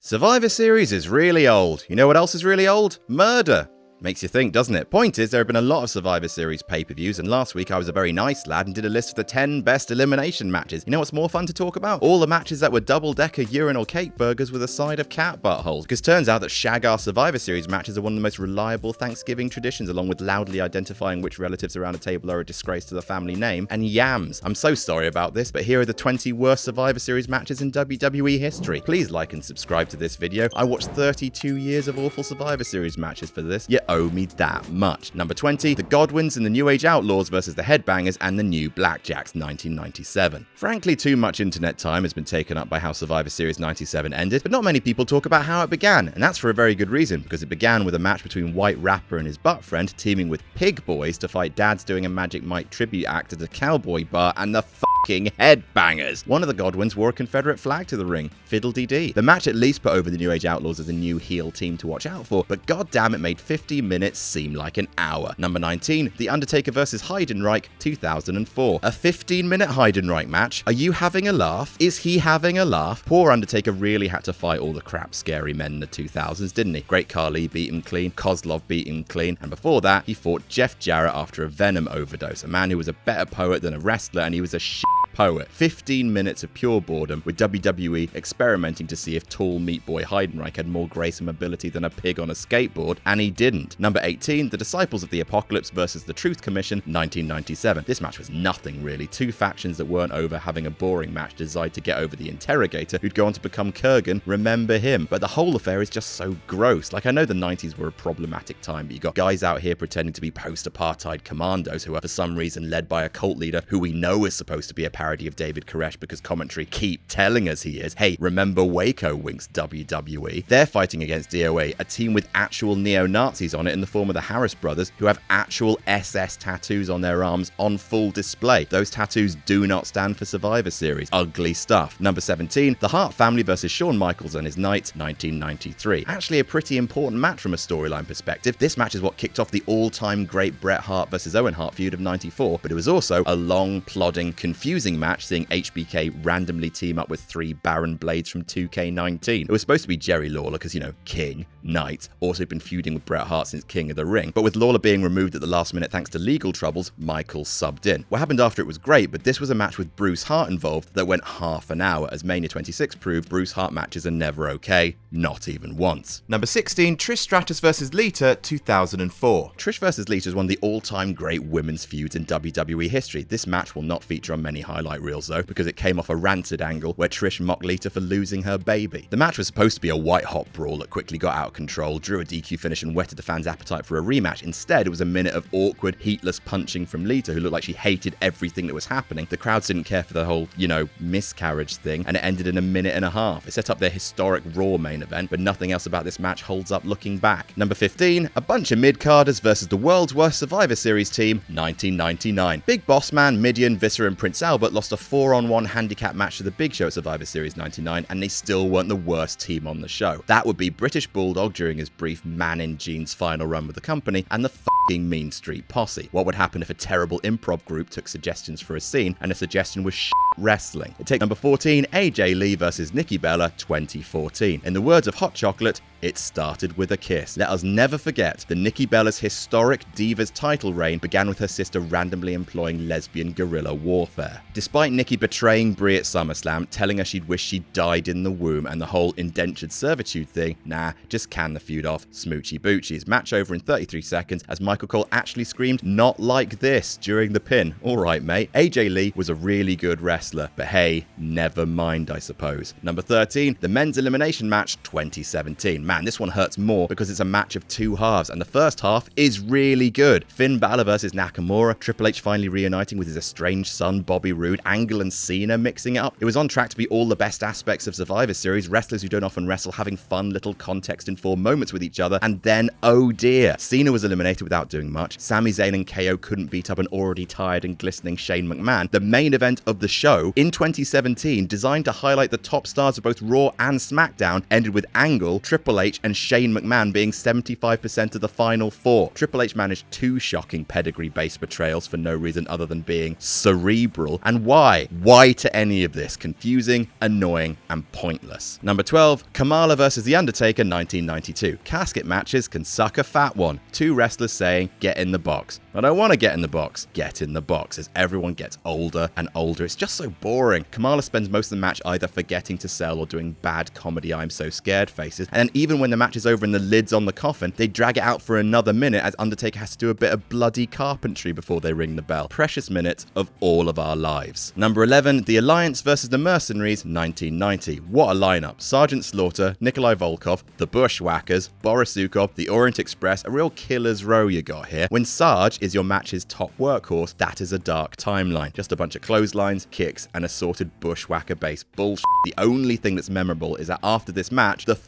Survivor Series is really old. You know what else is really old? Murder. Makes you think, doesn't it? Point is, there have been a lot of Survivor Series pay-per-views, and last week I was a very nice lad and did a list of the 10 best elimination matches. You know what's more fun to talk about? All the matches that were double-decker urinal cake burgers with a side of cat buttholes. Because turns out that shag-ass Survivor Series matches are one of the most reliable Thanksgiving traditions, along with loudly identifying which relatives around a table are a disgrace to the family name, and yams. I'm so sorry about this, but here are the 20 worst Survivor Series matches in WWE history. Please like and subscribe to this video. I watched 32 years of awful Survivor Series matches for this. You owe me that much. Number 20, the Godwins and the New Age Outlaws versus the Headbangers and the New Blackjacks, 1997. Frankly, too much internet time has been taken up by how Survivor Series 97 ended, but not many people talk about how it began, and that's for a very good reason, because it began with a match between White Rapper and his butt friend teaming with Pig Boys to fight dads doing a Magic Mike tribute act at a cowboy bar and the fucking Headbangers. One of the Godwins wore a Confederate flag to the ring. Fiddle-dee-dee. The match at least put over the New Age Outlaws as a new heel team to watch out for, but goddamn it made 50 minutes seem like an hour. Number 19, The Undertaker vs. Heidenreich, 2004. A 15-minute Heidenreich match? Are you having a laugh? Is he having a laugh? Poor Undertaker really had to fight all the crap scary men in the 2000s, didn't he? Great Khali beat him clean, Kozlov beat him clean, and before that, he fought Jeff Jarrett after a Venom overdose, a man who was a better poet than a wrestler, and he was a poet. 15 minutes of pure boredom, with WWE experimenting to see if tall meat boy Heidenreich had more grace and mobility than a pig on a skateboard, and he didn't. Number 18, The Disciples of the Apocalypse versus the Truth Commission, 1997. This match was nothing really. Two factions that weren't over having a boring match designed to get over the interrogator who'd go on to become Kurgan. Remember him. But the whole affair is just so gross. Like, I know the 90s were a problematic time, but you got guys out here pretending to be post-apartheid commandos who are for some reason led by a cult leader who we know is supposed to be a parody of David Koresh because commentary keep telling us he is. Hey, remember Waco, winks WWE. They're fighting against DOA, a team with actual neo-Nazis on it in the form of the Harris brothers, who have actual SS tattoos on their arms on full display. Those tattoos do not stand for Survivor Series. Ugly stuff. Number 17, The Hart Family versus Shawn Michaels and his Knights, 1993. Actually a pretty important match from a storyline perspective. This match is what kicked off the all-time great Bret Hart versus Owen Hart feud of 94, but it was also a long, plodding, confusing match seeing HBK randomly team up with 3 Baron Blades from 2K19. It was supposed to be Jerry Lawler because, you know, King, Knight, also been feuding with Bret Hart since King of the Ring. But with Lawler being removed at the last minute thanks to legal troubles, Michaels subbed in. What happened after it was great, but this was a match with Bruce Hart involved that went half an hour. As Mania 26 proved, Bruce Hart matches are never okay. Not even once. Number 16, Trish Stratus vs. Lita, 2004. Trish vs. Lita is one of the all-time great women's feuds in WWE history. This match will not feature on many highlight reels though, because it came off a Rancid angle where Trish mocked Lita for losing her baby. The match was supposed to be a white-hot brawl that quickly got out of control, drew a DQ finish and whetted the fans' appetite for a rematch. Instead, it was a minute of awkward, heatless punching from Lita, who looked like she hated everything that was happening. The crowds didn't care for the whole, you know, miscarriage thing, and it ended in a minute and a half. It set up their historic Raw main event, but nothing else about this match holds up looking back. Number 15, a bunch of mid-carders versus the world's worst Survivor Series team, 1999. Big Boss Man, Mideon, Viscera and Prince Albert lost a 4-on-1 handicap match to the Big Show at Survivor Series 99, and they still weren't the worst team on the show. That would be British Bulldog during his brief man-in-jeans final run with the company, and the fucking Mean Street Posse. What would happen if a terrible improv group took suggestions for a scene, and a suggestion was wrestling? It takes number 14, AJ Lee versus Nikki Bella, 2014. In the words of Hot Chocolate, it started with a kiss. Let us never forget that Nikki Bella's historic Divas title reign began with her sister randomly employing lesbian guerrilla warfare. Despite Nikki betraying Brie at SummerSlam, telling her she'd wish she'd died in the womb, and the whole indentured servitude thing, nah, just can the feud off, smoochy boochies. Match over in 33 seconds as Michael Cole actually screamed, "Not like this," during the pin. Alright mate, AJ Lee was a really good wrestler, but hey, never mind I suppose. Number 13, the men's elimination match, 2017. Man, this one hurts more because it's a match of two halves, and the first half is really good. Finn Balor versus Nakamura, Triple H finally reuniting with his estranged son Bobby Roode, Angle and Cena mixing it up. It was on track to be all the best aspects of Survivor Series, wrestlers who don't often wrestle having fun little context-informed moments with each other, and then, oh dear, Cena was eliminated without doing much. Sami Zayn and KO couldn't beat up an already tired and glistening Shane McMahon. The main event of the show show in 2017 designed to highlight the top stars of both Raw and SmackDown ended with Angle, Triple H, and Shane McMahon being 75% of the final four. Triple H managed 2 shocking pedigree-based betrayals for no reason other than being cerebral. And why? Why to any of this? Confusing, annoying, and pointless. Number 12, Kamala vs. The Undertaker 1992. Casket matches can suck a fat one. 2 wrestlers saying, get in the box. I don't want to get in the box. Get in the box. As everyone gets older and older, it's just so boring. Kamala spends most of the match either forgetting to sell or doing bad comedy I'm so scared faces. And then even when the match is over and the lid's on the coffin, they drag it out for another minute as Undertaker has to do a bit of bloody carpentry before they ring the bell. Precious minute of all of our lives. Number 11, The Alliance vs. the Mercenaries 1990. What a lineup. Sergeant Slaughter, Nikolai Volkov, the Bushwhackers, Boris Zukov, the Orient Express, a real killer's row you got here. When Sarge is your match's top workhorse, that is a dark timeline. Just a bunch of clotheslines, kicks, and assorted Bushwhacker-based bullshit. The only thing that's memorable is that after this match, the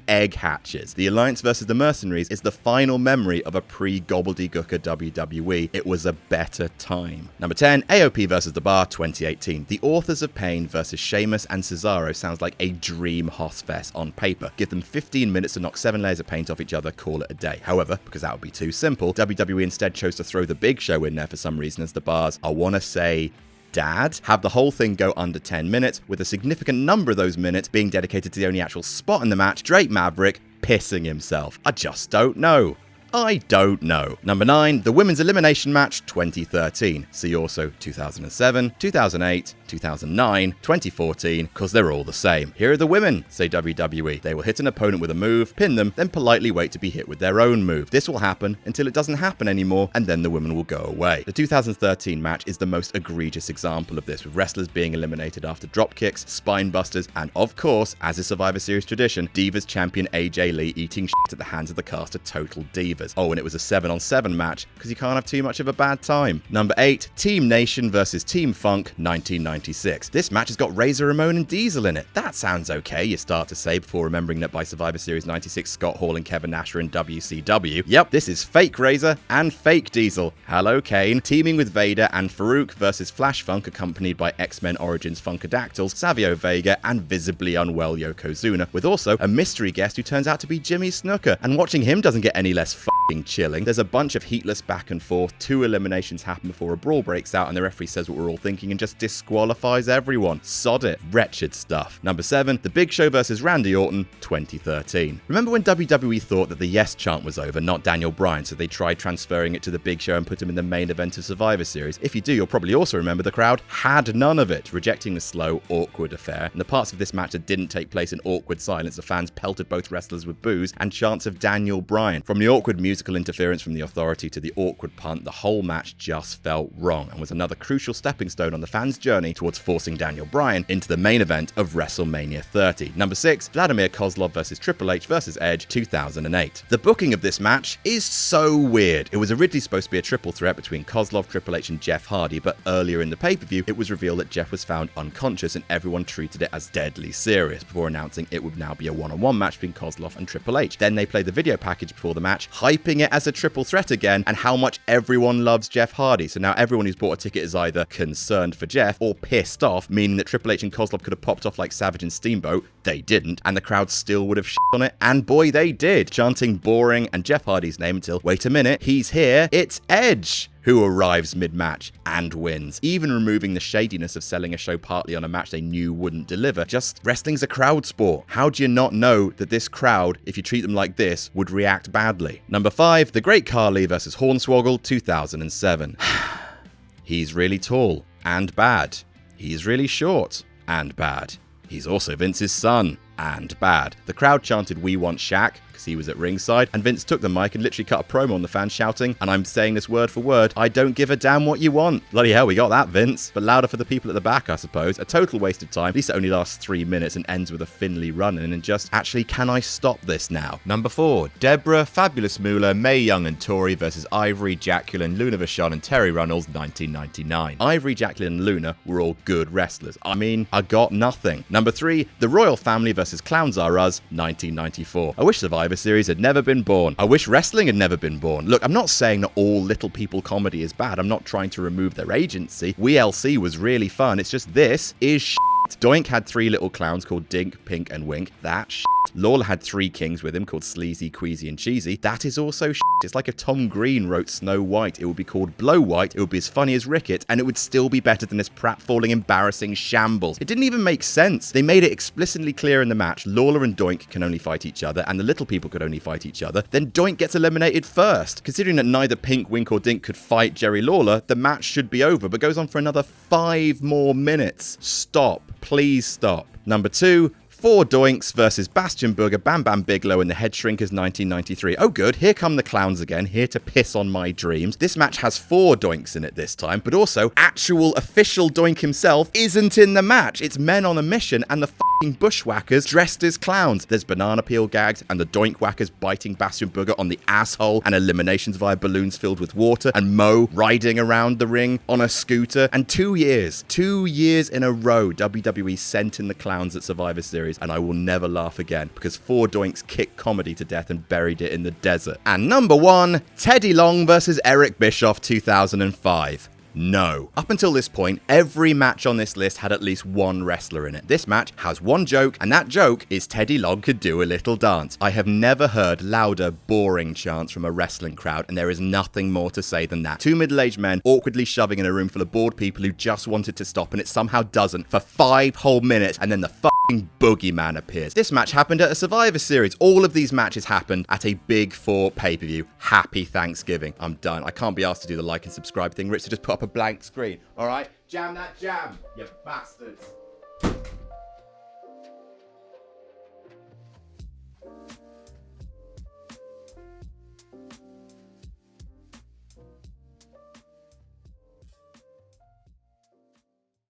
egg hatches. The Alliance vs. the Mercenaries is the final memory of a pre-gobbledygooker WWE. It was a better time. Number 10, AOP vs. The Bar 2018. The Authors of Pain versus Sheamus and Cesaro sounds like a dream Hossfest on paper. Give them 15 minutes to knock 7 layers of paint off each other, call it a day. However, because that would be too simple, WWE instead chose to throw the Big Show in there for some reason as the Bar's, I want to say, dad. Have the whole thing go under 10 minutes, with a significant number of those minutes being dedicated to the only actual spot in the match, Drake Maverick pissing himself. I just don't know. I don't know. Number 9, the Women's Elimination Match 2013. See also 2007, 2008, 2009, 2014, because they're all the same. Here are the women, say WWE. They will hit an opponent with a move, pin them, then politely wait to be hit with their own move. This will happen until it doesn't happen anymore, and then the women will go away. The 2013 match is the most egregious example of this, with wrestlers being eliminated after drop kicks, spine busters, and of course, as is Survivor Series tradition, Divas champion AJ Lee eating shit at the hands of the cast of Total Divas. Oh, and it was a 7-on-7 match, because you can't have too much of a bad time. Number 8, Team Nation vs. Team Funk 1996. This match has got Razor Ramon and Diesel in it. That sounds okay, you start to say, before remembering that by Survivor Series 96, Scott Hall and Kevin Nash are in WCW. Yep, this is fake Razor and fake Diesel. Hello, Kane. Teaming with Vader and Farouk versus Flash Funk, accompanied by X-Men Origins Funkadactyls, Savio Vega, and visibly unwell Yokozuna, with also a mystery guest who turns out to be Jimmy Snuka. And watching him doesn't get any less chilling. There's a bunch of heatless back and forth, 2 eliminations happen before a brawl breaks out, and the referee says what we're all thinking and just disqualifies everyone. Sod it. Wretched stuff. Number 7, The Big Show vs. Randy Orton 2013. Remember when WWE thought that the yes chant was over, not Daniel Bryan, so they tried transferring it to The Big Show and put him in the main event of Survivor Series? If you do, you'll probably also remember the crowd had none of it, rejecting the slow, awkward affair. And the parts of this match that didn't take place in awkward silence, the fans pelted both wrestlers with boos and chants of Daniel Bryan. From the awkward musical interference from the Authority to the awkward punt, the whole match just felt wrong and was another crucial stepping stone on the fans' journey towards forcing Daniel Bryan into the main event of WrestleMania 30. Number 6, Vladimir Kozlov vs. Triple H vs. Edge 2008. The booking of this match is so weird. It was originally supposed to be a triple threat between Kozlov, Triple H, and Jeff Hardy, but earlier in the pay-per-view, it was revealed that Jeff was found unconscious and everyone treated it as deadly serious before announcing it would now be a one-on-one match between Kozlov and Triple H. Then they played the video package before the match, hyping it as a triple threat again, and how much everyone loves Jeff Hardy. So now everyone who's bought a ticket is either concerned for Jeff or pissed off, meaning that Triple H and Kozlov could have popped off like Savage and Steamboat. They didn't, and the crowd still would have shit on it, and boy, they did, chanting boring and Jeff Hardy's name until, wait a minute, he's here, it's Edge, who arrives mid-match and wins, even removing the shadiness of selling a show partly on a match they knew wouldn't deliver. Just, wrestling's a crowd sport. How do you not know that this crowd, if you treat them like this, would react badly? Number 5, The Great Khali vs. Hornswoggle 2007. He's really tall and bad. He's really short and bad. He's also Vince's son and bad. The crowd chanted, "We want Shaq," because he was at ringside, and Vince took the mic and literally cut a promo on the fans shouting, and I'm saying this word for word, "I don't give a damn what you want." Bloody hell, we got that, Vince. But louder for the people at the back, I suppose. A total waste of time. At least it only lasts 3 minutes and ends with a Finley run-in and just, actually, can I stop this now? Number 4, Deborah, Fabulous Moolah, Mae Young and Tori versus Ivory, Jacqueline, Luna Vachon and Terry Runnels, 1999. Ivory, Jacqueline and Luna were all good wrestlers. I mean, I got nothing. Number 3, The Royal Family versus vs. Clowns Are Us 1994. I wish Survivor Series had never been born. I wish wrestling had never been born. Look, I'm not saying that all little people comedy is bad. I'm not trying to remove their agency. WeLC was really fun. It's just this is shit. Doink had 3 little clowns called Dink, Pink, and Wink. That's shit. Lawler had 3 kings with him called Sleazy, Queasy, and Cheesy. That is also shit. It's like if Tom Green wrote Snow White. It would be called Blow White. It would be as funny as Rickett, and it would still be better than this pratfalling, embarrassing shambles. It didn't even make sense. They made it explicitly clear in the match Lawler and Doink can only fight each other, and the little people could only fight each other. Then Doink gets eliminated first. Considering that neither Pink, Wink, or Dink could fight Jerry Lawler, the match should be over, but goes on for another 5 more minutes. Stop. Please stop. Number 2, 4 Doinks versus Bastion Booger, Bam Bam Bigelow, and the Head Shrinkers 1993. Oh good, here come the clowns again, here to piss on my dreams. This match has 4 Doinks in it this time, but also actual official Doink himself isn't in the match. It's men on a mission and the f***ing bushwhackers dressed as clowns. There's banana peel gags and the Doink whackers biting Bastion Booger on the asshole and eliminations via balloons filled with water and Mo riding around the ring on a scooter. And 2 years in a row, WWE sent in the clowns at Survivor Series, and I will never laugh again because 4 Doinks kicked comedy to death and buried it in the desert. And number 1, Teddy Long versus Eric Bischoff 2005. No. Up until this point, every match on this list had at least 1 wrestler in it. This match has 1 joke, and that joke is Teddy Long could do a little dance. I have never heard louder, boring chants from a wrestling crowd, and there is nothing more to say than that. 2 middle-aged men awkwardly shoving in a room full of bored people who just wanted to stop, and it somehow doesn't for 5 whole minutes, and then the fucking boogeyman appears. This match happened at a Survivor Series. All of these matches happened at a Big 4 pay-per-view. Happy Thanksgiving. I'm done. I can't be asked to do the like and subscribe thing. Rich, so just put up a blank screen. All right? Jam that jam, you bastards.